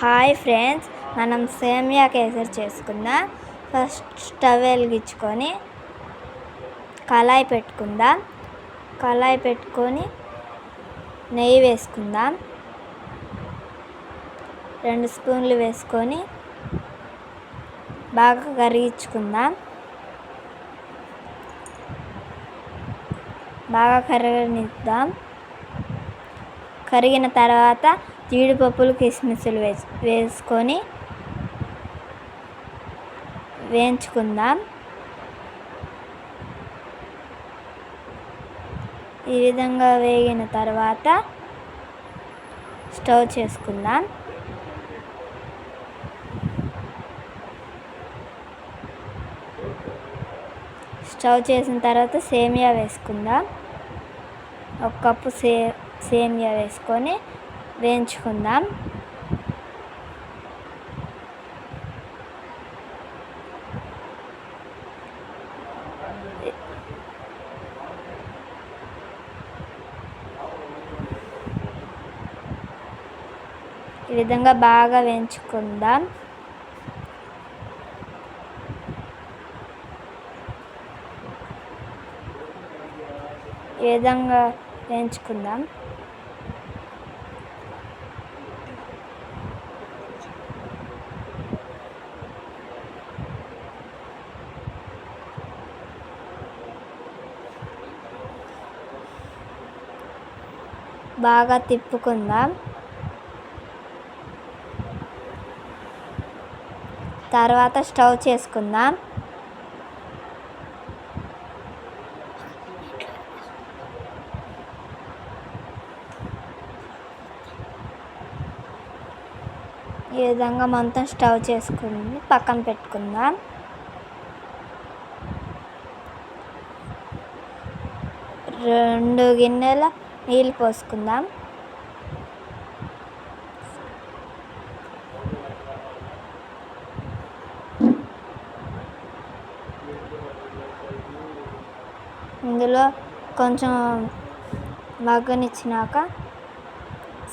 Hi friends, మనం సేమియా కేసరి చేసుకుందాం. ఫస్ట్ స్టవ్ వెలిగించుకొని కళాయి పెట్టుకుందాం. కళాయి పెట్టుకొని నెయ్యి వేసుకుందాం. 2 స్పూన్లు వేసుకొని బాగా కరిగించుకుందాం. బాగా కరగనిద్దాం. కరిగిన తర్వాత జీడిపప్పులు కిస్మిస్లు వేసుకొని వేయించుకుందాం. ఈ విధంగా వేగిన తర్వాత స్టవ్ చేసుకుందాం. స్టవ్ చేసిన తర్వాత సేమియా వేసుకుందాం. 1 కప్పు సేమియా వేసుకొని వేయించుకుందాం. ఈ విధంగా బాగా వేయించుకుందాం. ఈ విధంగా వేయించుకుందాం. బాగా తిప్పుకుందాం. తర్వాత స్టవ్ చేసుకుందాం. ఈ విధంగా మొత్తం స్టవ్ చేసుకుని పక్కన పెట్టుకుందాం. రెండు గిన్నెల నీళ్ళు పోసుకుందాం. ఇందులో కొంచెం మగ్గనిచ్చినాక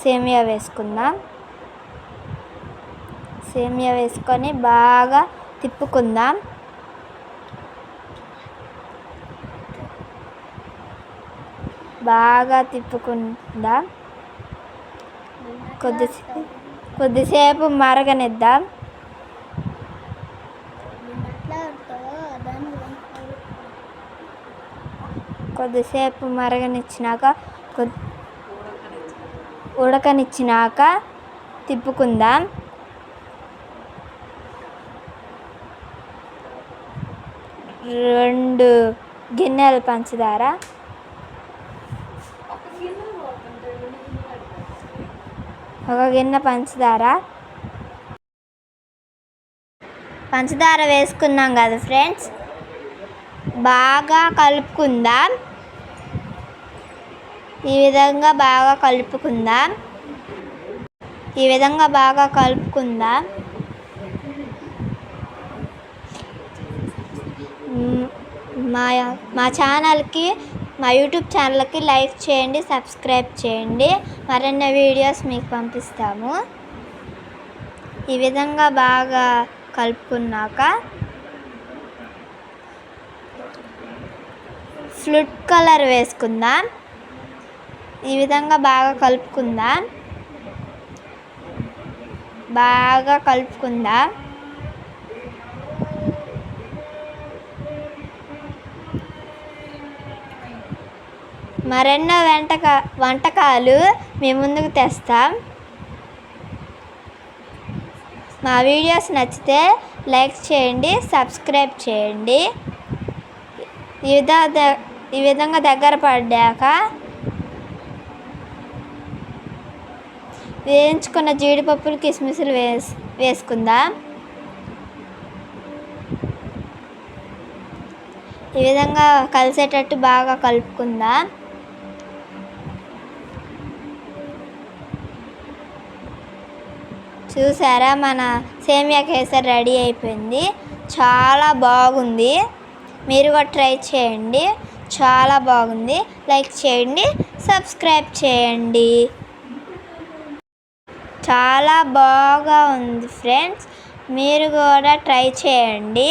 సేమియా వేసుకుందాం. సేమియా వేసుకొని బాగా తిప్పుకుందాం. బాగా తిప్పుకుందాం. కొద్దిసేపు మరగనిద్దాం. కొద్దిసేపు మరగనిచ్చినాక ఉడకనిచ్చినాక తిప్పుకుందాం. రెండు గిన్నెల పంచదార, ఒక గిన్నె పంచదార వేసుకున్నాం కదా ఫ్రెండ్స్. బాగా కలుపుకుందాం. ఈ విధంగా బాగా కలుపుకుందాం. మా ఛానల్కి, మా యూట్యూబ్ ఛానల్కి లైక్ చేయండి, సబ్స్క్రైబ్ చేయండి. మరిన్ని వీడియోస్ మీకు పంపిస్తాము. ఈ విధంగా బాగా కలుపుకున్నాక ఫుడ్ కలర్ వేసుకుందాం. ఈ విధంగా బాగా కలుపుకుందాం. మరెన్నో వంటకాలు మీ ముందుకు తెస్తాం. మా వీడియోస్ నచ్చితే లైక్ చేయండి, సబ్స్క్రైబ్ చేయండి. ఈ విధంగా దగ్గర పడ్డాక వేయించుకున్న జీడిపప్పులు కిస్మిస్లు వేసుకుందాం. ఈ విధంగా కలిసేటట్టు బాగా కలుపుకుందాం. చూసారా, మన సేమియా కేసరి రెడీ అయిపోయింది. చాలా బాగుంది. మీరు కూడా ట్రై చేయండి. చాలా బాగుంది. లైక్ చేయండి, సబ్స్క్రైబ్ చేయండి. చాలా బాగా ఉంది ఫ్రెండ్స్. మీరు కూడా ట్రై చేయండి.